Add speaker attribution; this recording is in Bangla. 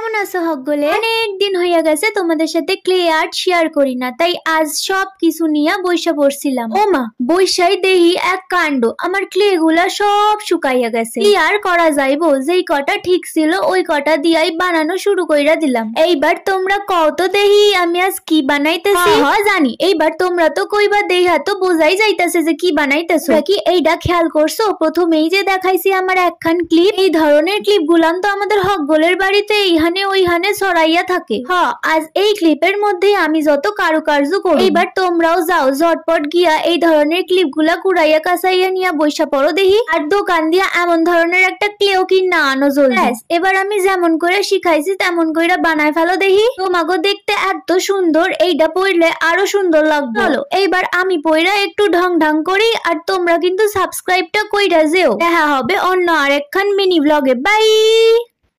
Speaker 1: কেমন আছো হকগুলে? অনেক দিন হইয়া গেছে তোমাদের সাথে ক্লে আর্ট শেয়ার করি না, তাই আজ সব কিছু নিয়ে বইসা পড়ছিলাম। ও মা, বইসাই দেহি এক কাণ্ড, আমার ক্লে গুলা সব শুকাইয়া গেছে। কি আর করা যাইবো, যেই কটা ঠিক ছিল ওই কটা দিয়াই বানানো শুরু কইরা দিলাম। এইবার তোমরা কও তো দেহি আমি আজ কি বানাইতেছি। হ্যাঁ জানি, এইবার তোমরা তো কইবা দেইহা তো বোঝাই যাইতেছে যে কি বানাইতেছো। কি এইটা খেয়াল করছো, প্রথমেই যে দেখাইছি আমার একখান ক্লিপ, এই ধরনের ক্লিপ গুলান তো আমাদের হকগোলের বাড়িতে এইখানে ওইখানে ছড়াইয়া থাকে। আজ এই ক্লিপের মধ্যে আমি যত কারুকার্য করি। এবার তোমরাও যাও ঝটপট গিয়া এই ধরনের ক্লিপ গুলা কুড়াইয়া কাছাইয়া নিয়া বইসা পড়ো দেহি, আর দোকান দিয়া এমন ধরনের একটা ক্লেও কিনা আনো জলদি। এবার আমি যেমন করে শিখাইছি তেমন করে বানায় ফেলো দেহি। তোমাকে দেখতে এত সুন্দর, এইটা পড়লে আরো সুন্দর লাগবে। চলো এইবার আমি পইরা একটু ঢং ঢং করি, আর তোমরা কিন্তু সাবস্ক্রাইবটা কইরা যেও। দেখা হবে অন্য আরেকখান মিনি ব্লগে। বাই।